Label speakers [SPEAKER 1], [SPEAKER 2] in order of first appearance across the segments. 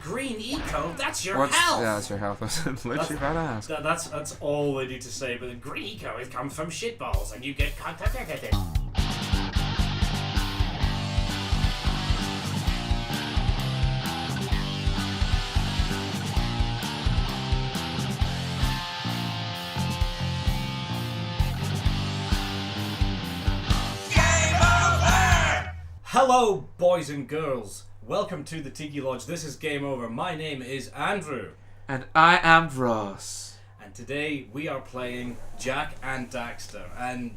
[SPEAKER 1] green eco, that's your
[SPEAKER 2] What's,
[SPEAKER 1] health.
[SPEAKER 2] Yeah, that's your health. That's literally about to ask.
[SPEAKER 1] That's all they need to say. But the green eco, it comes from shitballs, and you get contact. Hello, boys and girls. Welcome to the Tiki Lodge. This is Game Over. My name is Andrew.
[SPEAKER 2] And I am Ross.
[SPEAKER 1] And today we are playing Jak and Daxter. And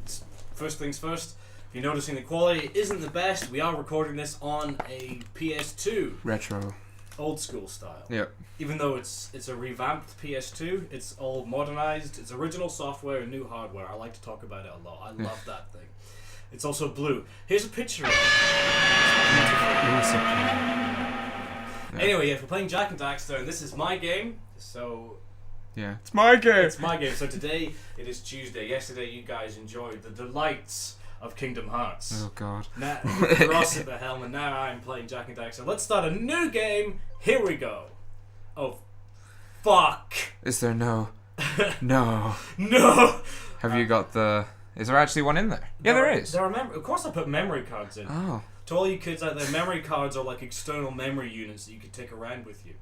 [SPEAKER 1] first things first, if you're noticing the quality isn't the best, we are recording this on a PS2.
[SPEAKER 2] Retro.
[SPEAKER 1] Old school style.
[SPEAKER 2] Yep.
[SPEAKER 1] Even though it's a revamped PS2, it's all modernized. It's original software and new hardware. I like to talk about it a lot. I love that thing. It's also blue. Here's a picture of it. Anyway, yes, we're playing Jak and Daxter, and this is my game. So
[SPEAKER 2] yeah, it's my game.
[SPEAKER 1] It's my game. So today it is Tuesday. Yesterday you guys enjoyed the delights of Kingdom Hearts.
[SPEAKER 2] Oh God.
[SPEAKER 1] Now Ross at the helm, and now I'm playing Jak and Daxter. Let's start a new game. Here we go. Oh, fuck.
[SPEAKER 2] Is there no? No.
[SPEAKER 1] No.
[SPEAKER 2] Have you got the? Is there actually one in there? Yeah, there is.
[SPEAKER 1] There are of course, I put memory cards in.
[SPEAKER 2] Oh.
[SPEAKER 1] To all you kids out there, memory cards are like external memory units that you could take around with you.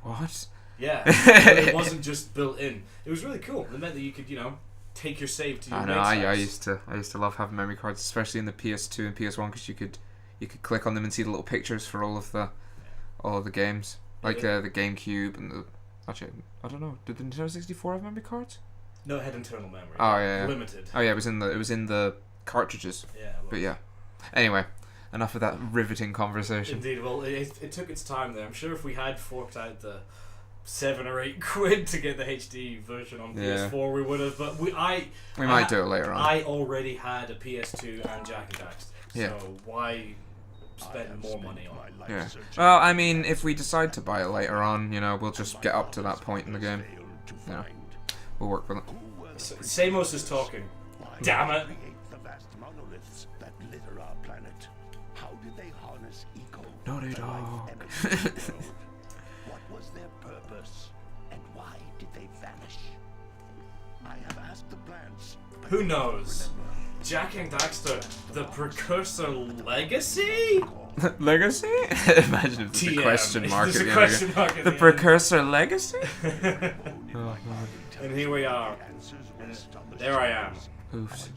[SPEAKER 2] What?
[SPEAKER 1] Yeah. It wasn't just built in. It was really cool. It meant that you could, take your save to your
[SPEAKER 2] I know.
[SPEAKER 1] mate's
[SPEAKER 2] I
[SPEAKER 1] house.
[SPEAKER 2] used to love having memory cards, especially in the PS2 and PS1, because you could click on them and see the little pictures for all of the games, like the GameCube and the. Actually, I don't know. Did the Nintendo 64 have memory cards?
[SPEAKER 1] No, it had internal memory.
[SPEAKER 2] Oh yeah.
[SPEAKER 1] Limited.
[SPEAKER 2] Oh yeah, it was in the cartridges.
[SPEAKER 1] Yeah.
[SPEAKER 2] But yeah. Anyway, enough of that riveting conversation.
[SPEAKER 1] Indeed. Well, it took its time there. I'm sure if we had forked out the £7 or £8 to get the HD version on PS4, we would have. But we
[SPEAKER 2] might do it later on.
[SPEAKER 1] I already had a PS2 and Jak and Daxter.
[SPEAKER 2] Yeah.
[SPEAKER 1] So why spend more money on it?
[SPEAKER 2] Yeah. Well, I mean, if we decide to buy it later on, we'll just get up to that point in the game. We'll work with it.
[SPEAKER 1] Samos is talking. Damn it!
[SPEAKER 3] The vast monoliths that litter our planet. How did they harness eco?
[SPEAKER 2] Naughty dog.
[SPEAKER 3] What was their purpose, and why did they vanish? I have asked the plants.
[SPEAKER 1] Who knows? Jak and Daxter, the precursor legacy?
[SPEAKER 2] Legacy? Imagine if there's a question mark at
[SPEAKER 1] There's
[SPEAKER 2] the
[SPEAKER 1] a
[SPEAKER 2] end.
[SPEAKER 1] question mark at
[SPEAKER 2] The
[SPEAKER 1] the
[SPEAKER 2] precursor legacy?
[SPEAKER 1] end.
[SPEAKER 2] Oh,
[SPEAKER 1] And here we are. And there I am.
[SPEAKER 2] Oops.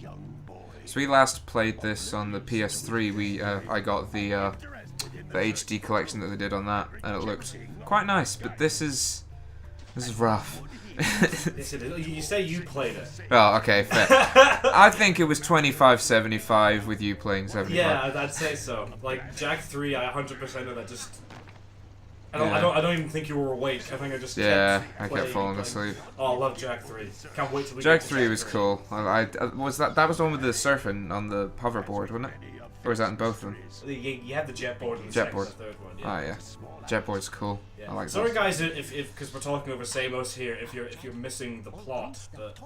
[SPEAKER 2] So we last played this on the PS3. I got the HD collection that they did on that, and it looked quite nice. But this is rough.
[SPEAKER 1] You say you played it.
[SPEAKER 2] Well, okay, fair. I think it was 25-75 with you playing 75.
[SPEAKER 1] Yeah, I'd say so. Like Jak 3, I 100% of that just. I don't even think you were awake. I think I just
[SPEAKER 2] kept falling asleep.
[SPEAKER 1] Oh, I love Jak 3. Can't wait till we
[SPEAKER 2] Jak
[SPEAKER 1] get to
[SPEAKER 2] 3 was cool. I was that was the one with the surfing on the hoverboard, wasn't it? Or was that in both of them?
[SPEAKER 1] You had the jetboard in the second and third one. Yeah.
[SPEAKER 2] Oh yeah, jetboard's cool.
[SPEAKER 1] Yeah.
[SPEAKER 2] I like that.
[SPEAKER 1] Sorry guys, if because we're talking over Samos here, if you're missing the plot, but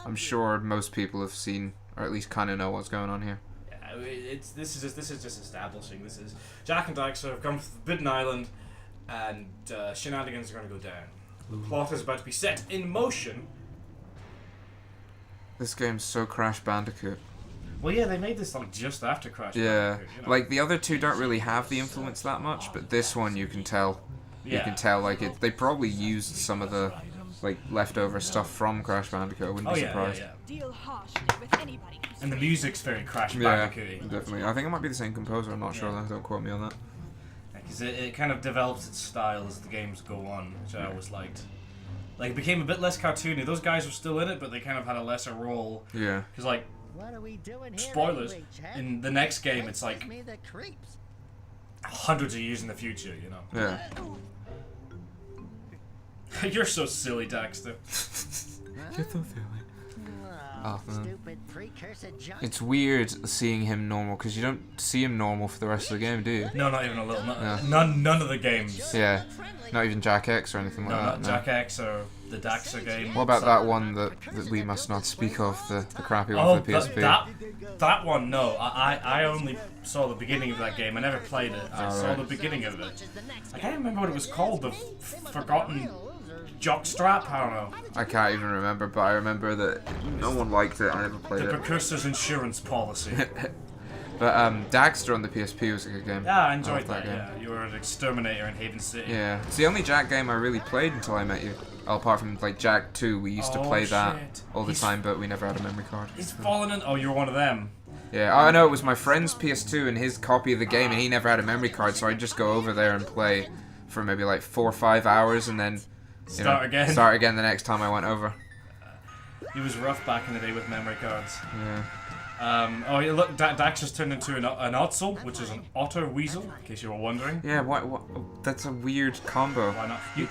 [SPEAKER 2] I'm sure most people have seen or at least kind of know what's going on here.
[SPEAKER 1] yeah, this is just establishing. This is Jak and Daxter have come to the Forbidden Island, and shenanigans are going to go down. The plot is about to be set in motion.
[SPEAKER 2] This game's so Crash Bandicoot.
[SPEAKER 1] Well, yeah, they made this like just after Crash.
[SPEAKER 2] Yeah,
[SPEAKER 1] Bandicoot,
[SPEAKER 2] like the other two don't really have the influence that much, but this one you can tell. You can tell like it. They probably used some of the like leftover stuff from Crash Bandicoot. I wouldn't be surprised.
[SPEAKER 4] Deal harshly with anybody.
[SPEAKER 1] And the music's very Crash
[SPEAKER 2] Yeah,
[SPEAKER 1] Bandicoot.
[SPEAKER 2] definitely. I think it might be the same composer. I'm not sure though. Don't quote me on that.
[SPEAKER 1] Because it kind of develops its style as the games go on, which I always liked. Like, it became a bit less cartoony. Those guys were still in it, but they kind of had a lesser role.
[SPEAKER 2] Yeah.
[SPEAKER 1] Because, like,
[SPEAKER 5] What are we doing here
[SPEAKER 1] spoilers,
[SPEAKER 5] anyway, Chad?
[SPEAKER 1] in the next game, it's like
[SPEAKER 5] Gives me the creeps.
[SPEAKER 1] hundreds of years in the future,
[SPEAKER 2] Yeah.
[SPEAKER 1] You're so silly, Daxter.
[SPEAKER 2] You're so silly.
[SPEAKER 5] Oh,
[SPEAKER 2] man.
[SPEAKER 5] stupid precursor junk.
[SPEAKER 2] It's weird seeing him normal because you don't see him normal for the rest of the game, do you?
[SPEAKER 1] No, not even a little.
[SPEAKER 2] Yeah.
[SPEAKER 1] None of the games.
[SPEAKER 2] Yeah. Not even Jak X or anything like
[SPEAKER 1] No,
[SPEAKER 2] that.
[SPEAKER 1] not Jak X or the Daxter game.
[SPEAKER 2] What about that one that we must not speak of, the crappy one
[SPEAKER 1] Oh,
[SPEAKER 2] for the PSP?
[SPEAKER 1] that one, no. I only saw the beginning of that game. I never played it. I saw
[SPEAKER 2] right.
[SPEAKER 1] the beginning of it. I can't remember what it was called. The Forgotten Jockstrap? I don't know.
[SPEAKER 2] I can't even remember, but I remember that no one liked it. I never played
[SPEAKER 1] The
[SPEAKER 2] it.
[SPEAKER 1] Precursor's Insurance Policy.
[SPEAKER 2] But Daxter on the PSP was a good game.
[SPEAKER 1] Yeah, I enjoyed
[SPEAKER 2] liked
[SPEAKER 1] that, yeah. You were an exterminator in Haven City.
[SPEAKER 2] Yeah, it's the only Jak game I really played until I met you. Oh, apart from like Jak 2, we used to play that
[SPEAKER 1] shit.
[SPEAKER 2] all the time, but we never had a memory card.
[SPEAKER 1] He's fallen in. Oh, you were one of them.
[SPEAKER 2] Yeah, I know it was my friend's PS2 and his copy of the game, and he never had a memory card, so I'd just go over there and play for maybe like 4 or 5 hours, and then
[SPEAKER 1] Start again.
[SPEAKER 2] Start again the next time I went over.
[SPEAKER 1] He was rough back in the day with memory cards.
[SPEAKER 2] Yeah.
[SPEAKER 1] Oh, yeah, look, Daxter's turned into an Otzel, which is an otter weasel, in case you were wondering.
[SPEAKER 2] Yeah, what? That's a weird combo.
[SPEAKER 1] Why not? You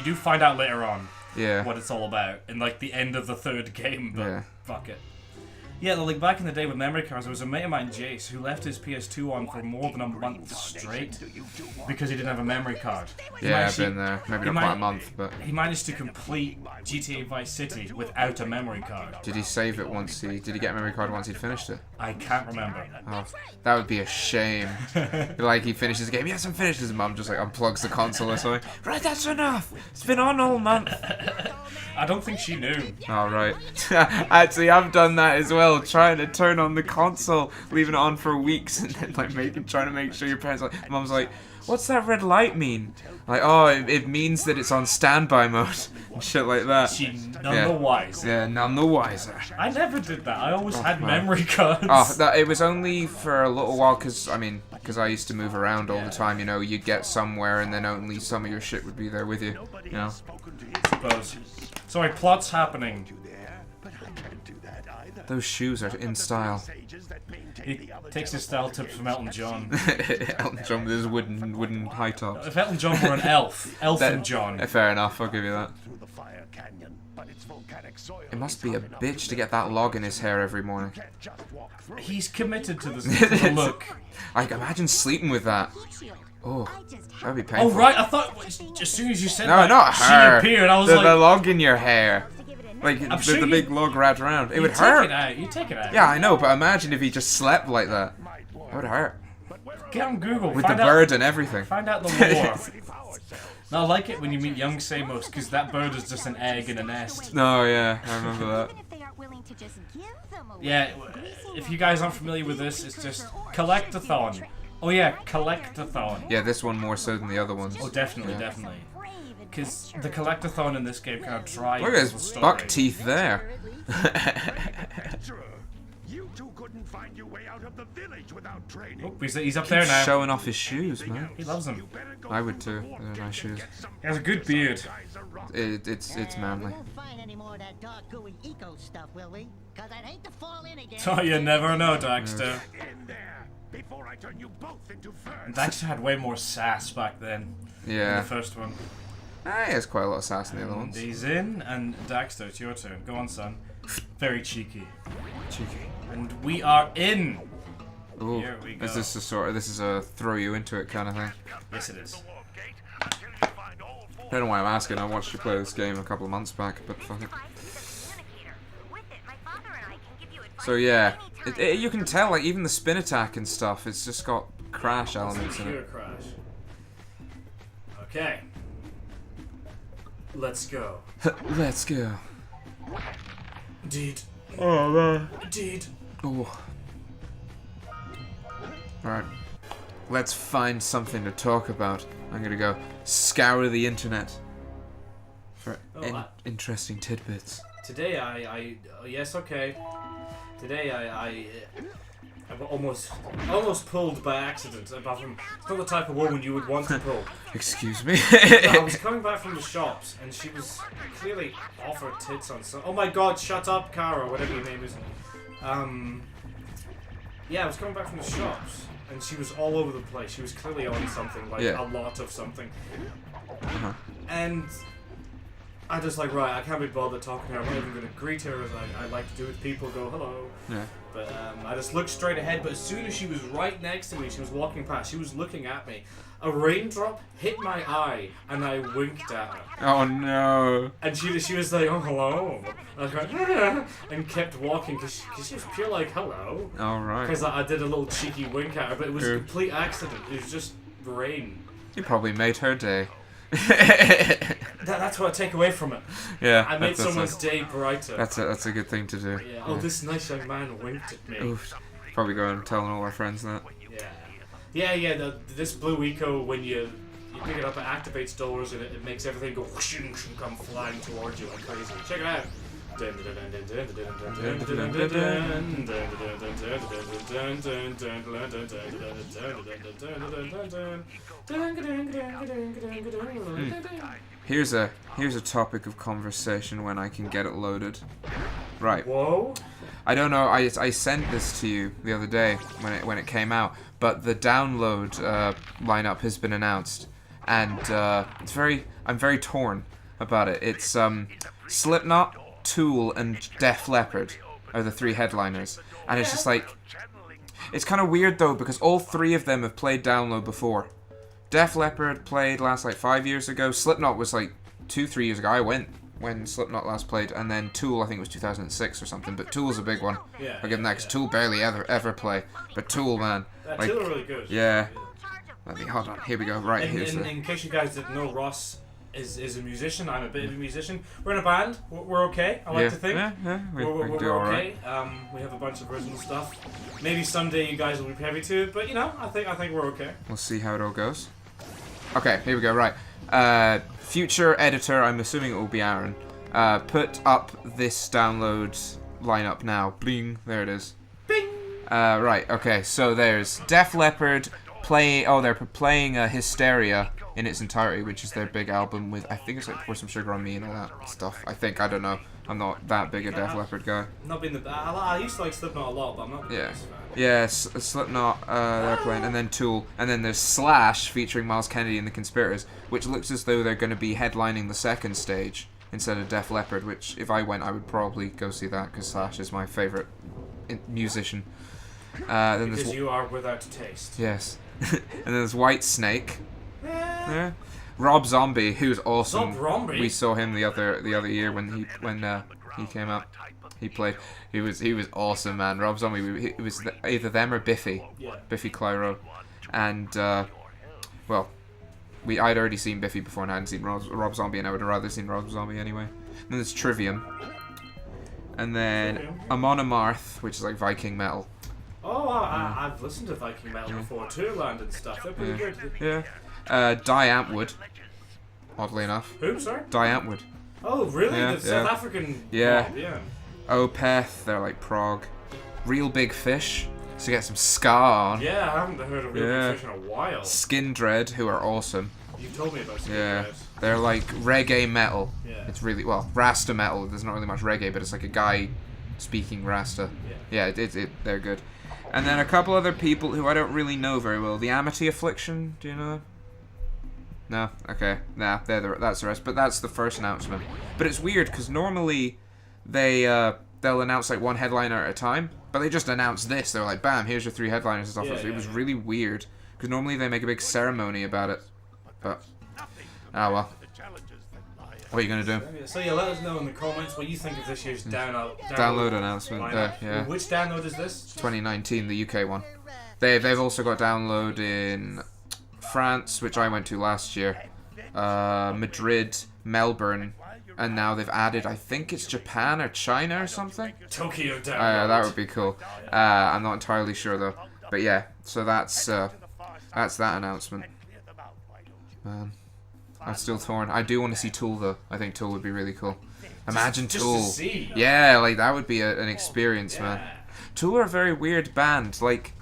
[SPEAKER 1] do find out later on
[SPEAKER 2] Yeah.
[SPEAKER 1] what it's all about in like the end of the third game, but
[SPEAKER 2] Yeah.
[SPEAKER 1] fuck it. Yeah, like back in the day with memory cards, there was a mate of mine, Jace, who left his PS2 on for more than a month straight because he didn't have a memory card.
[SPEAKER 2] Yeah, I've been there. Maybe not quite a month, but...
[SPEAKER 1] He managed to complete GTA Vice City without a memory card.
[SPEAKER 2] Did he save it once he... Did he get a memory card once he'd finished it?
[SPEAKER 1] I can't remember.
[SPEAKER 2] Oh, that would be a shame. Like, he finishes the game, yes, I'm finished. His mum just, like, unplugs the console or something. Right, that's enough! It's been on all month!
[SPEAKER 1] I don't think she knew.
[SPEAKER 2] Oh, right. Actually, I've done that as well. Trying to turn on the console, leaving it on for weeks, and then, like, trying to make sure your parents, like... Mum's like, what's that red light mean? Like, oh, it means that it's on standby mode. And shit like that.
[SPEAKER 1] She none the wiser.
[SPEAKER 2] Yeah, none the wiser.
[SPEAKER 1] I never did that. I always had
[SPEAKER 2] man.
[SPEAKER 1] memory cards.
[SPEAKER 2] Oh, it was only for a little while, because I used to move around all the time, you know, you'd get somewhere and then only some of your shit would be there with you, you know?
[SPEAKER 1] Suppose. Sorry, plot's happening.
[SPEAKER 2] Those shoes are in style.
[SPEAKER 1] He takes his style tips from Elton John.
[SPEAKER 2] Elton John with his wooden high tops.
[SPEAKER 1] If Elton John were an elf, Elton John.
[SPEAKER 2] Fair enough, I'll give you that. It must be a bitch to get that log in his hair every morning.
[SPEAKER 1] He's committed to the look.
[SPEAKER 2] I can imagine sleeping with that. Oh, that'd be painful.
[SPEAKER 1] Oh right, I thought as soon as you said
[SPEAKER 2] No,
[SPEAKER 1] that,
[SPEAKER 2] not her.
[SPEAKER 1] she appeared. I was
[SPEAKER 2] the
[SPEAKER 1] like,
[SPEAKER 2] log in your hair. Like,
[SPEAKER 1] sure
[SPEAKER 2] the big log wrapped around. It would
[SPEAKER 1] take
[SPEAKER 2] hurt.
[SPEAKER 1] it out. You take it out.
[SPEAKER 2] Yeah, I know, but imagine if he just slept like that. That would hurt.
[SPEAKER 1] Get on Google.
[SPEAKER 2] With
[SPEAKER 1] find
[SPEAKER 2] the
[SPEAKER 1] out,
[SPEAKER 2] bird and everything.
[SPEAKER 1] Find out the lore. No, I like it when you meet young Samos, because that bird is just an egg in a nest.
[SPEAKER 2] No, yeah, I remember that.
[SPEAKER 1] Yeah, if you guys aren't familiar with this, it's just Collectathon. Oh yeah, Collectathon.
[SPEAKER 2] Yeah, this one more so than the other ones.
[SPEAKER 1] Oh, definitely,
[SPEAKER 2] Yeah.
[SPEAKER 1] definitely. Because the Collectathon in this game kind of drives
[SPEAKER 2] Look at
[SPEAKER 1] the
[SPEAKER 2] his
[SPEAKER 1] story.
[SPEAKER 2] buck teeth there.
[SPEAKER 3] You two couldn't find your way out of the village without training.
[SPEAKER 1] Oh, he's up there now.
[SPEAKER 2] Showing off his shoes, man.
[SPEAKER 1] He loves them.
[SPEAKER 2] I would too. They're nice shoes.
[SPEAKER 1] He has a good beard.
[SPEAKER 2] It's manly.
[SPEAKER 5] We won't find any more of that dark gooey eco stuff, will we? Cause I'd hate to fall in again.
[SPEAKER 1] Oh, you never know, Daxter.
[SPEAKER 3] In there before I turn you both into ferns.
[SPEAKER 1] Daxter had way more sass back then than
[SPEAKER 2] Yeah.
[SPEAKER 1] the first one.
[SPEAKER 2] Ah, he has quite a lot of sass in the other
[SPEAKER 1] And
[SPEAKER 2] ones.
[SPEAKER 1] he's in, and Daxter, it's your turn. Go on, son. Very cheeky.
[SPEAKER 2] Cheeky.
[SPEAKER 1] And we are in!
[SPEAKER 2] Ooh,
[SPEAKER 1] Here we go.
[SPEAKER 2] is this this is a throw you into it kind of thing?
[SPEAKER 1] Yes, it is.
[SPEAKER 2] I don't know why I'm asking. I watched you play this game a couple of months back, but fuck it. So yeah, you can tell, like, even the spin attack and stuff, it's just got crash elements in
[SPEAKER 1] Pure
[SPEAKER 2] it.
[SPEAKER 1] crash. Okay. Let's go.
[SPEAKER 2] Let's go.
[SPEAKER 1] Indeed.
[SPEAKER 2] Oh man.
[SPEAKER 1] Indeed.
[SPEAKER 2] Oh. Alright. Let's find something to talk about. I'm gonna go scour the internet for interesting tidbits.
[SPEAKER 1] Today yes, okay. Today I've almost pulled by accident. It's not the type of woman you would want to pull.
[SPEAKER 2] Excuse me?
[SPEAKER 1] I was coming back from the shops, and she was clearly off her tits on some. Oh my god, shut up, Cara, whatever your name is. Yeah, I was coming back from the shops, and she was all over the place. She was clearly on something, like
[SPEAKER 2] Yeah.
[SPEAKER 1] a lot of something.
[SPEAKER 2] Uh-huh.
[SPEAKER 1] And I just like, right, I can't be bothered talking to her. I'm not even going to greet her as I like to do with people, go hello.
[SPEAKER 2] Yeah.
[SPEAKER 1] But I just looked straight ahead, but as soon as she was right next to me, she was walking past, she was looking at me. A raindrop hit my eye, and I winked at her.
[SPEAKER 2] Oh no.
[SPEAKER 1] And she was like, oh, hello. I was like, ah, and kept walking, because she was pure like, hello.
[SPEAKER 2] Alright.
[SPEAKER 1] Because I did a little cheeky wink at her, but it was a complete accident. It was just rain.
[SPEAKER 2] You probably made her day.
[SPEAKER 1] That's what I take away from it.
[SPEAKER 2] Yeah.
[SPEAKER 1] I made someone's day brighter.
[SPEAKER 2] That's a good thing to do.
[SPEAKER 1] Yeah. Oh, this nice young man winked at me.
[SPEAKER 2] Oof. Probably go and telling all our friends that.
[SPEAKER 1] Yeah. This blue eco, when you pick it up, it activates doors and it makes everything go whoosh and come flying towards you like crazy. Check it out.
[SPEAKER 2] Here's a topic of conversation when I can get it loaded. Right.
[SPEAKER 1] Whoa.
[SPEAKER 2] I don't know. I sent this to you the other day when it came out, but the download lineup has been announced, and I'm very torn about it. It's Slipknot, Tool, and Def Leppard are the 3 headliners, and it's just like, it's kind of weird though because all 3 of them have played download before. Def Leppard played last like 5 years ago. Slipknot was like 2-3 years ago. I went when Slipknot last played, and then Tool I think it was 2006 or something. But Tool's a big one.
[SPEAKER 1] Yeah.
[SPEAKER 2] I'll give them that because Tool barely ever play. But Tool, man, like,
[SPEAKER 1] Tool are really good.
[SPEAKER 2] Yeah. Let me hold on. Here we go. Right,
[SPEAKER 1] In case you guys didn't know, Ross is a musician. I'm a bit of a musician. We're in a band. We're okay. I like to think.
[SPEAKER 2] Yeah.
[SPEAKER 1] We're
[SPEAKER 2] do all
[SPEAKER 1] okay.
[SPEAKER 2] right.
[SPEAKER 1] We have a bunch of original stuff. Maybe someday you guys will be privy to it, but you know, I think we're okay.
[SPEAKER 2] We'll see how it all goes. Okay, here we go. Right. Future editor. I'm assuming it will be Aaron. Put up this download lineup now. Bling. There it is.
[SPEAKER 1] Bing.
[SPEAKER 2] Right. Okay. So there's Def Leppard playing. Oh, they're playing Hysteria in its entirety, which is their big album with, I think it's like Pour Some Sugar on Me and all that stuff. I think, I don't know. I'm not that big a Def Leppard guy.
[SPEAKER 1] Not being I used to like Slipknot a lot, but I'm not. The biggest fan.
[SPEAKER 2] Yeah, Slipknot, they're playing, and then Tool, and then there's Slash featuring Miles Kennedy and the Conspirators, which looks as though they're going to be headlining the second stage instead of Def Leppard, which if I went, I would probably go see that because Slash is my favourite musician. Then
[SPEAKER 1] because you are without taste.
[SPEAKER 2] Yes. And then there's White Snake. Yeah. Rob Zombie, who's awesome. We saw him the other year when he came out. He played. He was awesome, man. Rob Zombie. It was either them or Biffy.
[SPEAKER 1] Yeah.
[SPEAKER 2] Biffy Clyro, and well, I'd already seen Biffy before, and I hadn't seen Rob Zombie, and I would have rather seen Rob Zombie anyway. And then there's Trivium, and then Amon Amarth, which is like Viking metal.
[SPEAKER 1] Oh, I've listened to Viking metal before, Toocan and stuff. They're pretty good.
[SPEAKER 2] Yeah. Die Antwood. Oddly enough.
[SPEAKER 1] Who, sorry?
[SPEAKER 2] Die Antwood.
[SPEAKER 1] Oh, really?
[SPEAKER 2] Yeah,
[SPEAKER 1] The South African.
[SPEAKER 2] Yeah.
[SPEAKER 1] Mob, yeah.
[SPEAKER 2] Opeth, they're like prog. Real Big Fish, so get some ska on.
[SPEAKER 1] Yeah, I haven't heard of Real Big Fish in a while.
[SPEAKER 2] Skin Dread, who are awesome.
[SPEAKER 1] You told me about Skin Dread.
[SPEAKER 2] They're like reggae metal.
[SPEAKER 1] Yeah.
[SPEAKER 2] It's really, well, Rasta metal. There's not really much reggae, but it's like a guy speaking Rasta.
[SPEAKER 1] Yeah.
[SPEAKER 2] Yeah, they're good. And then a couple other people who I don't really know very well. The Amity Affliction, do you know them? No? Okay. Nah, that's the rest. But that's the first announcement. But it's weird, because normally they'll announce like one headliner at a time, but they just announced this. They're like, bam, here's your 3 headliners and stuff. It was really weird, because normally they make a big ceremony about it. But, well. What are you going to do?
[SPEAKER 1] So yeah, let us know in the comments what you think of this year's
[SPEAKER 2] download announcement. Yeah.
[SPEAKER 1] Which download is this?
[SPEAKER 2] 2019, the UK one. They've also got download in France, which I went to last year, Madrid, Melbourne, and now they've added, I think it's Japan or China or something.
[SPEAKER 1] Tokyo download.
[SPEAKER 2] Yeah, that would be cool. I'm not entirely sure though, but yeah. So that's that announcement. Man. I'm still torn. I do want to see Tool though. I think Tool would be really cool. Imagine
[SPEAKER 1] just
[SPEAKER 2] Tool.
[SPEAKER 1] To see.
[SPEAKER 2] Yeah, like that would be an experience, man. Tool are a very weird band. Like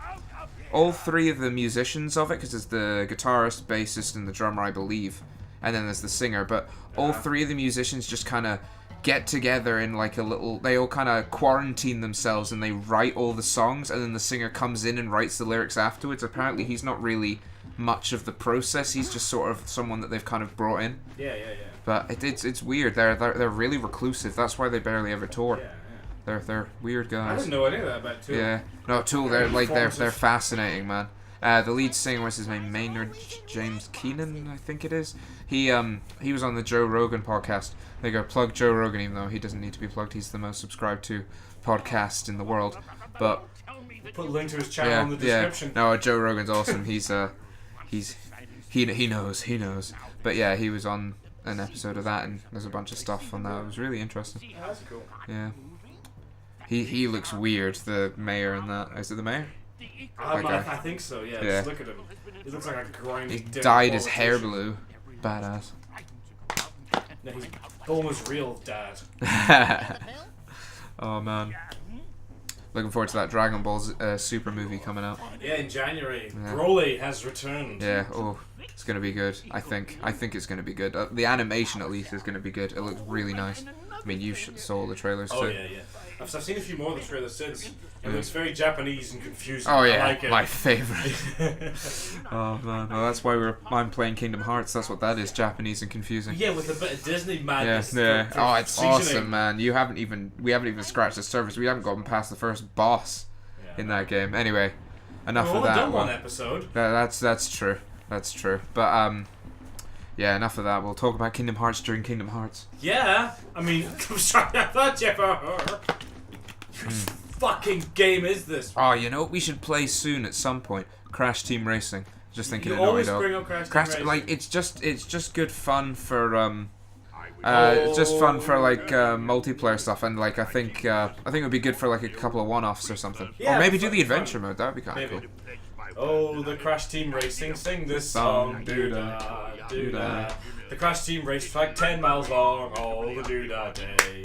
[SPEAKER 2] all 3 of the musicians of it, because there's the guitarist, bassist, and the drummer, I believe, and then there's the singer. But all 3 of the musicians just kind of get together in like a little. They all kind of quarantine themselves and they write all the songs, and then the singer comes in and writes the lyrics afterwards. Apparently, he's not really much of the process. He's just sort of someone that they've kind of brought in.
[SPEAKER 1] Yeah.
[SPEAKER 2] But it's weird. They're really reclusive. That's why they barely ever tour.
[SPEAKER 1] Yeah.
[SPEAKER 2] They're weird guys.
[SPEAKER 1] I didn't know any of that about Tool.
[SPEAKER 2] Yeah. No, Tool. They're fascinating, man. The lead singer, what's his name? Maynard James Keenan, I think it is. He was on the Joe Rogan podcast. They go plug Joe Rogan, even though he doesn't need to be plugged. He's the most subscribed to podcast in the world. But
[SPEAKER 1] Put a link to his channel in the description.
[SPEAKER 2] No, Joe Rogan's awesome. He knows. But yeah, he was on an episode of that, and there's a bunch of stuff on that. It was really interesting.
[SPEAKER 1] Oh, that's cool.
[SPEAKER 2] Yeah. He looks weird. The mayor and that. Is it the mayor?
[SPEAKER 1] I think so. Yeah.
[SPEAKER 2] Yeah.
[SPEAKER 1] Just look at him. He looks like a grimy.
[SPEAKER 2] He
[SPEAKER 1] dirty
[SPEAKER 2] dyed his hair
[SPEAKER 1] politician.
[SPEAKER 2] blue. Badass.
[SPEAKER 1] No, he's almost real dad.
[SPEAKER 2] Oh man. Looking forward to that Dragon Ball Super movie coming out.
[SPEAKER 1] Yeah, in January.
[SPEAKER 2] Yeah.
[SPEAKER 1] Broly has returned.
[SPEAKER 2] Yeah, it's gonna be good. I think it's gonna be good. The animation at least is gonna be good. It looks really nice. I mean, you saw the trailers too.
[SPEAKER 1] Oh yeah. I've seen a few more of the trailers since. It looks very Japanese and confusing.
[SPEAKER 2] Oh yeah,
[SPEAKER 1] I like it.
[SPEAKER 2] my favorite. Oh man, well that's why I'm playing Kingdom Hearts. That's what that is, Japanese and confusing.
[SPEAKER 1] Yeah, with a bit of Disney madness.
[SPEAKER 2] Yeah.
[SPEAKER 1] for
[SPEAKER 2] Oh, it's
[SPEAKER 1] seasoning.
[SPEAKER 2] awesome, man. We haven't even scratched the surface. We haven't gotten past the first boss in that game. Anyway, enough
[SPEAKER 1] We've
[SPEAKER 2] of
[SPEAKER 1] only
[SPEAKER 2] that.
[SPEAKER 1] done one episode.
[SPEAKER 2] That's true. That's true. But yeah, enough of that. We'll talk about Kingdom Hearts during Kingdom Hearts.
[SPEAKER 1] Yeah, I mean, I'm sorry, I thought you ever heard. Fucking game is this?
[SPEAKER 2] Oh, you know what we should play soon at some point? Crash Team Racing. Just thinking
[SPEAKER 1] You
[SPEAKER 2] of Naughty
[SPEAKER 1] always
[SPEAKER 2] Dog.
[SPEAKER 1] bring up Crash Team Racing.
[SPEAKER 2] Like it's just good fun for it's just fun for like multiplayer stuff, and like I think it would be good for like a couple of one-offs or something.
[SPEAKER 1] Yeah,
[SPEAKER 2] or maybe do
[SPEAKER 1] fun-
[SPEAKER 2] the adventure mode. That would be kind of
[SPEAKER 1] Maybe.
[SPEAKER 2] cool.
[SPEAKER 1] Oh, the Crash Team Racing, sing this song, doo-da, doo-da. The Crash Team race track 10 miles long, all the doo-da day.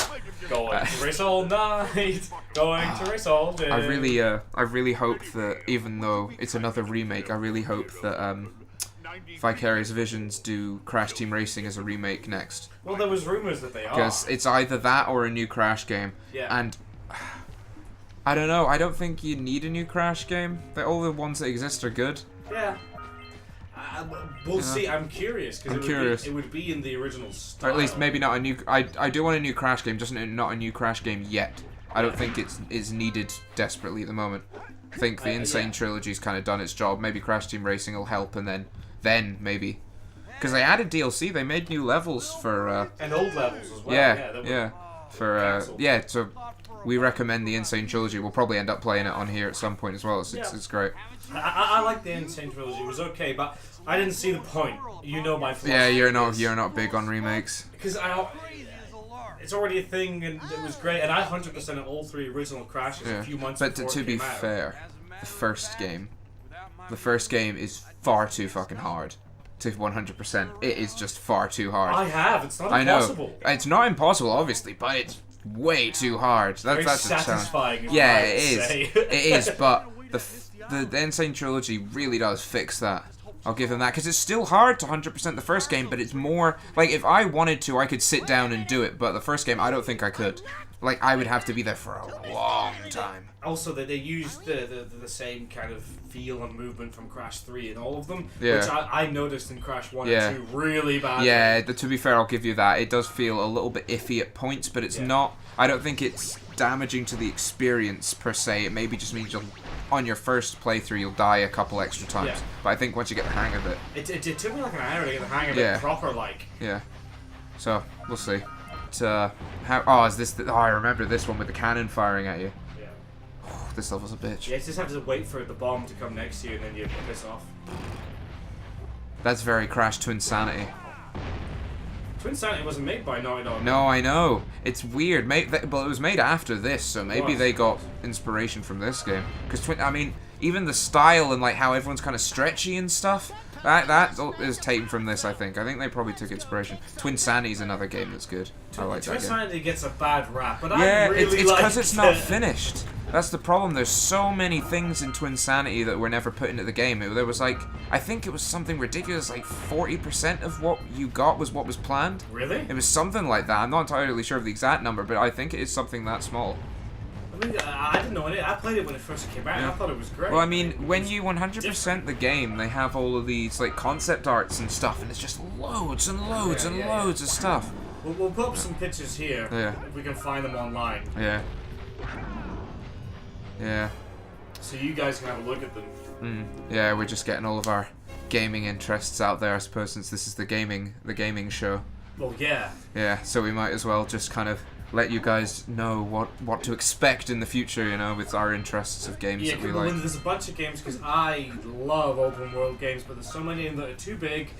[SPEAKER 1] Going to race all night, going to race all day.
[SPEAKER 2] I really hope that even though it's another remake, I really hope that Vicarious Visions do Crash Team Racing as a remake next.
[SPEAKER 1] Well, there was rumors that they are.
[SPEAKER 2] Because it's either that or a new Crash game.
[SPEAKER 1] Yeah.
[SPEAKER 2] And I don't know. I don't think you need a new Crash game. All the ones that exist are good.
[SPEAKER 1] Yeah. We'll see. I'm curious because it would be in the original style.
[SPEAKER 2] Or at least maybe not a new. I do want a new Crash game, just not a new Crash game yet. I don't think it's needed desperately at the moment. I think the Insane Trilogy's kind of done its job. Maybe Crash Team Racing will help, and then maybe. Because they added DLC, they made new levels for.
[SPEAKER 1] And old levels as well.
[SPEAKER 2] Yeah. So we recommend the Insane Trilogy. We'll probably end up playing it on here at some point as well. It's great.
[SPEAKER 1] I like the Insane Trilogy. It was okay, but I didn't see the point. You know my philosophy.
[SPEAKER 2] Yeah, you're not big on remakes.
[SPEAKER 1] Because it's already a thing, and it was great. And I 100% of all three original Crashes a few months
[SPEAKER 2] but
[SPEAKER 1] before
[SPEAKER 2] to
[SPEAKER 1] it
[SPEAKER 2] be
[SPEAKER 1] came out.
[SPEAKER 2] fair, the first game is far too fucking hard. To 100%, it is just far too hard.
[SPEAKER 1] It's not impossible.
[SPEAKER 2] I know it's not impossible, obviously, but it's way too hard.
[SPEAKER 1] Very
[SPEAKER 2] That's a challenge.
[SPEAKER 1] satisfying.
[SPEAKER 2] Yeah,
[SPEAKER 1] it
[SPEAKER 2] is. It is, but the Insane Trilogy really does fix that. I'll give them that, because it's still hard to 100% the first game, but it's more like if I wanted to, I could sit down and do it. But the first game, I don't think I could. Like I would have to be there for a long time.
[SPEAKER 1] Also, that they used the same kind of feel and movement from Crash 3 in all of them,
[SPEAKER 2] Yeah.
[SPEAKER 1] which I noticed in Crash 1
[SPEAKER 2] Yeah.
[SPEAKER 1] and 2 really badly.
[SPEAKER 2] Yeah, to be fair, I'll give you that. It does feel a little bit iffy at points, but it's not. I don't think it's damaging to the experience per se. It maybe just means on your first playthrough you'll die a couple extra times.
[SPEAKER 1] Yeah.
[SPEAKER 2] But I think once you get the hang of it.
[SPEAKER 1] It took me like an hour to get the hang of it proper, like.
[SPEAKER 2] Yeah. So we'll see. Is this? I remember this one with the cannon firing at you.
[SPEAKER 1] Yeah.
[SPEAKER 2] This level's a bitch.
[SPEAKER 1] You just have to wait for the bomb to come next to you and then you piss off.
[SPEAKER 2] That's very Crash Twinsanity.
[SPEAKER 1] Twinsanity wasn't made by Naughty Dog.
[SPEAKER 2] No, I know. It's weird. But it was made after this, so maybe
[SPEAKER 1] What?
[SPEAKER 2] they got inspiration from this game. Because even the style and like how everyone's kind of stretchy and stuff, that is taken from this. I think they probably took inspiration. Twinsanity's another game that's good. I like that game.
[SPEAKER 1] Twinsanity gets a bad rap, but
[SPEAKER 2] Yeah,
[SPEAKER 1] I really
[SPEAKER 2] it's because
[SPEAKER 1] liked
[SPEAKER 2] it's not
[SPEAKER 1] it.
[SPEAKER 2] finished. That's the problem. There's so many things in Twinsanity that were never put into the game. There was like, I think it was something ridiculous, like 40% of what you got was what was planned.
[SPEAKER 1] Really?
[SPEAKER 2] It was something like that. I'm not entirely sure of the exact number, but I think it is something that small.
[SPEAKER 1] I mean, I didn't know it. I played it when it first came out, and I thought it was great.
[SPEAKER 2] Well, I mean, when you 100% the game, they have all of these like concept arts and stuff, and it's just loads and loads and loads of stuff.
[SPEAKER 1] We'll put up some pictures here if we can find them online.
[SPEAKER 2] Yeah. Yeah.
[SPEAKER 1] So you guys can have a look at them.
[SPEAKER 2] Yeah, we're just getting all of our gaming interests out there, I suppose, since this is the gaming show.
[SPEAKER 1] Well, yeah.
[SPEAKER 2] Yeah, so we might as well just kind of let you guys know what to expect in the future, you know, with our interests of games that we like.
[SPEAKER 1] Yeah, there's a bunch of games, because I love open world games, but there's so many that are too big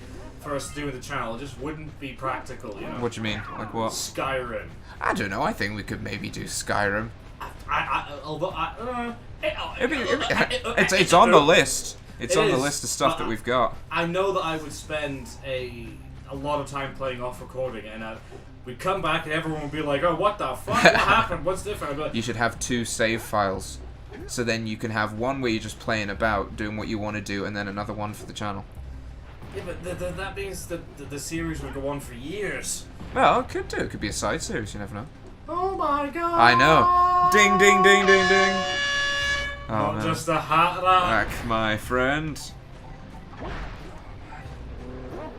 [SPEAKER 1] for us to do with the channel. It just wouldn't be practical, you know.
[SPEAKER 2] What do you mean? Like what?
[SPEAKER 1] Skyrim.
[SPEAKER 2] I don't know, I think we could maybe do Skyrim. It's on the list. It's on the list of stuff that we've got.
[SPEAKER 1] I know that I would spend a lot of time playing off recording, and we'd come back and everyone would be like, "Oh, what the fuck? What happened? What's different?" I'd be like,
[SPEAKER 2] you should have 2 save files, so then you can have one where you're just playing about, doing what you want to do, and then another one for the channel.
[SPEAKER 1] Yeah, but that means that the series would go on for years.
[SPEAKER 2] Well, it could do. It could be a side series. You never know.
[SPEAKER 1] Oh my god!
[SPEAKER 2] I know. Ding, ding, ding, ding, ding. Oh,
[SPEAKER 1] Not just a hat rack.
[SPEAKER 2] Back, my friend.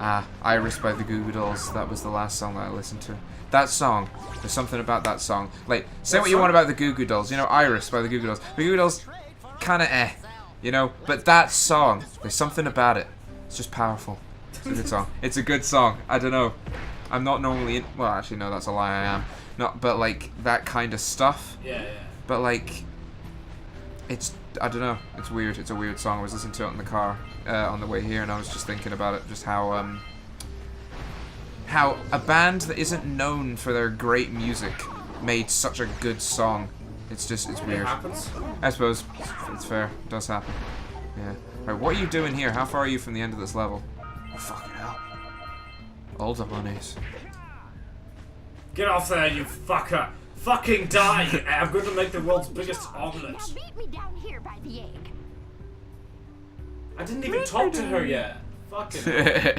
[SPEAKER 2] Iris by the Goo Goo Dolls. That was the last song that I listened to. That song. There's something about that song. Like, say what you want about the Goo Goo Dolls. You know, Iris by the Goo Goo Dolls. The Goo Goo Dolls, kinda you know? But that song, there's something about it. It's just powerful. It's a good song. It's a good song. I don't know. I'm not normally in... Well, actually, no, that's a lie, I am. Not, but, like, that kind of stuff.
[SPEAKER 1] Yeah.
[SPEAKER 2] But, like... It's, I don't know, it's weird, it's a weird song. I was listening to it in the car on the way here, and I was just thinking about it, just how a band that isn't known for their great music made such a good song. It's weird.
[SPEAKER 1] It happens.
[SPEAKER 2] I suppose, it's fair, it does happen. Yeah. Alright, what are you doing here? How far are you from the end of this level? Oh, fucking hell. All the monies.
[SPEAKER 1] Get off there, you fucker! Fucking die! I'm going to make the world's biggest omelette.
[SPEAKER 6] Now meet me down here by the egg.
[SPEAKER 1] I didn't even talk to her yet. Fucking hell.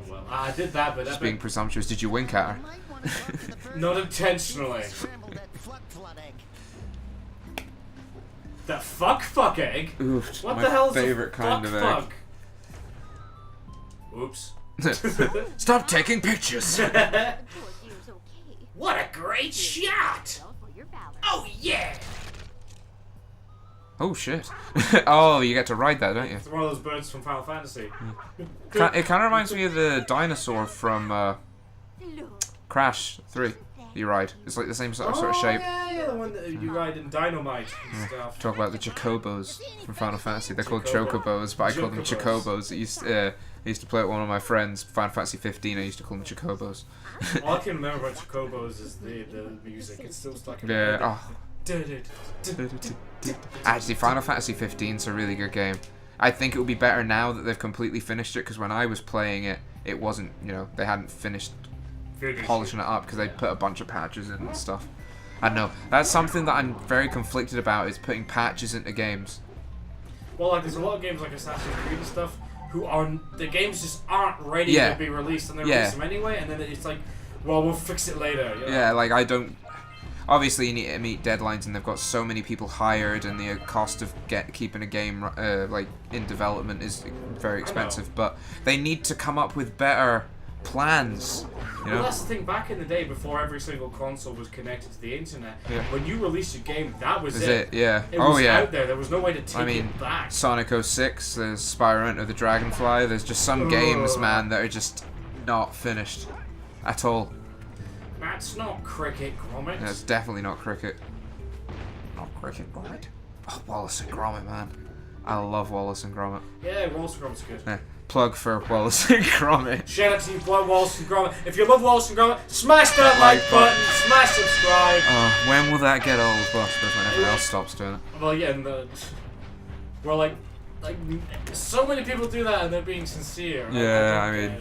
[SPEAKER 1] Well, I did that, but
[SPEAKER 2] Just being presumptuous. Did you wink at her?
[SPEAKER 1] not intentionally. The fuck egg?
[SPEAKER 2] Oof,
[SPEAKER 1] What
[SPEAKER 2] my
[SPEAKER 1] the hell is
[SPEAKER 2] favorite
[SPEAKER 1] a
[SPEAKER 2] kind of egg.
[SPEAKER 1] fuck? Oops.
[SPEAKER 2] Stop taking pictures.
[SPEAKER 1] What a great shot! Oh yeah!
[SPEAKER 2] Oh shit. Oh, you get to ride that, don't you?
[SPEAKER 1] It's one of those birds from Final Fantasy.
[SPEAKER 2] It kind of reminds me of the dinosaur from Crash 3 you ride. It's like the same sort of shape.
[SPEAKER 1] Yeah, the one that you ride in Dynamite and stuff.
[SPEAKER 2] Talk about the Chocobos from Final Fantasy. They're called Chocobos, but I call them Chocobos. I used to play with one of my friends, Final Fantasy 15, I used to call them Chocobos.
[SPEAKER 1] All I can remember about Chocobos is the music. It's still stuck in my
[SPEAKER 2] Yeah,
[SPEAKER 1] head.
[SPEAKER 2] Actually, Final Fantasy 15 is a really good game. I think it would be better now that they've completely finished it, because when I was playing it, it wasn't, you know, they hadn't finished polishing it up because they put a bunch of patches in and stuff. I don't know. That's something that I'm very conflicted about, is putting patches into games.
[SPEAKER 1] Well, like, there's a lot of games like Assassin's Creed and stuff the games just aren't ready to be released, and they release them anyway, and then it's like, well, we'll fix it later. You know?
[SPEAKER 2] Yeah, like, I don't... Obviously, you need to meet deadlines, and they've got so many people hired, and the cost of keeping a game like in development is very expensive. But they need to come up with better plans. You know?
[SPEAKER 1] Well, that's the thing. Back in the day, before every single console was connected to the internet, when you released a game, that was it.
[SPEAKER 2] Yeah.
[SPEAKER 1] It was out there. There was no way to take it back.
[SPEAKER 2] Sonic 06, there's Spyro Enter the Dragonfly. There's just some games, man, that are just not finished at all.
[SPEAKER 1] That's not cricket, Gromit.
[SPEAKER 2] That's definitely not cricket. Not cricket, Gromit. Oh, Wallace and Gromit, man. I love Wallace and Gromit.
[SPEAKER 1] Yeah, Wallace and Gromit's good.
[SPEAKER 2] Yeah. Plug for Wallace and Gromit.
[SPEAKER 1] Shout out to you, Wallace and Gromit. If you love Wallace and Gromit, smash that like button, smash subscribe.
[SPEAKER 2] Oh, when will that get old? Well, I suppose when everyone else stops doing it.
[SPEAKER 1] Well, yeah, and we're like so many people do that, and they're being sincere.
[SPEAKER 2] Yeah, I mean,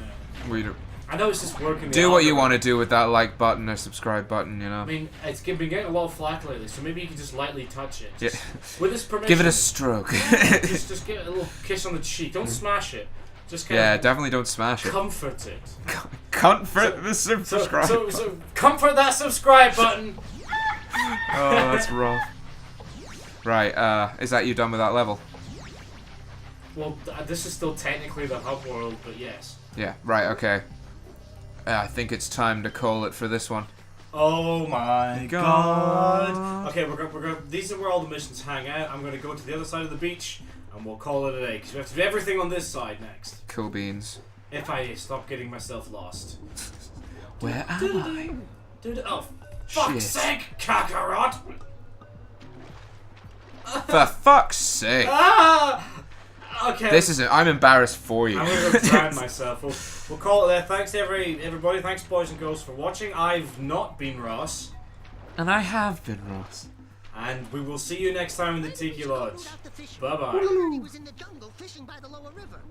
[SPEAKER 2] we don't.
[SPEAKER 1] I know it's just working.
[SPEAKER 2] Do what you want to do with that like button or subscribe button, you know.
[SPEAKER 1] I mean, it's been getting a lot of flack lately, so maybe you can just lightly touch it.
[SPEAKER 2] Yeah.
[SPEAKER 1] With his permission.
[SPEAKER 2] Give it a stroke.
[SPEAKER 1] just give it a little kiss on the cheek. Don't smash it. Just kind of
[SPEAKER 2] definitely don't smash it.
[SPEAKER 1] Comfort it.
[SPEAKER 2] Comfort the subscribe.
[SPEAKER 1] So comfort that subscribe button.
[SPEAKER 2] Oh, that's rough. Right, is that you done with that level?
[SPEAKER 1] Well, this is still technically the hub world, but yes.
[SPEAKER 2] Yeah, right, okay. I think it's time to call it for this one.
[SPEAKER 1] Oh my god. Okay, we're gonna. These are where all the missions hang out. I'm gonna go to the other side of the beach, and we'll call it a day. Because we have to do everything on this side next.
[SPEAKER 2] Cool beans.
[SPEAKER 1] If I stop getting myself lost.
[SPEAKER 2] Where am I?
[SPEAKER 1] Dude, oh, fuck's sake, Kakarot!
[SPEAKER 2] For fuck's sake.
[SPEAKER 1] Ah! Okay.
[SPEAKER 2] This is I'm embarrassed for you.
[SPEAKER 1] I'm gonna go drown myself. We'll call it there. Thanks to everybody. Thanks, boys and girls, for watching. I've not been Ross.
[SPEAKER 2] And I have been Ross.
[SPEAKER 1] And we will see you next time in the Tiki Lodge. Bye-bye.
[SPEAKER 5] He was in the jungle fishing by the lower river.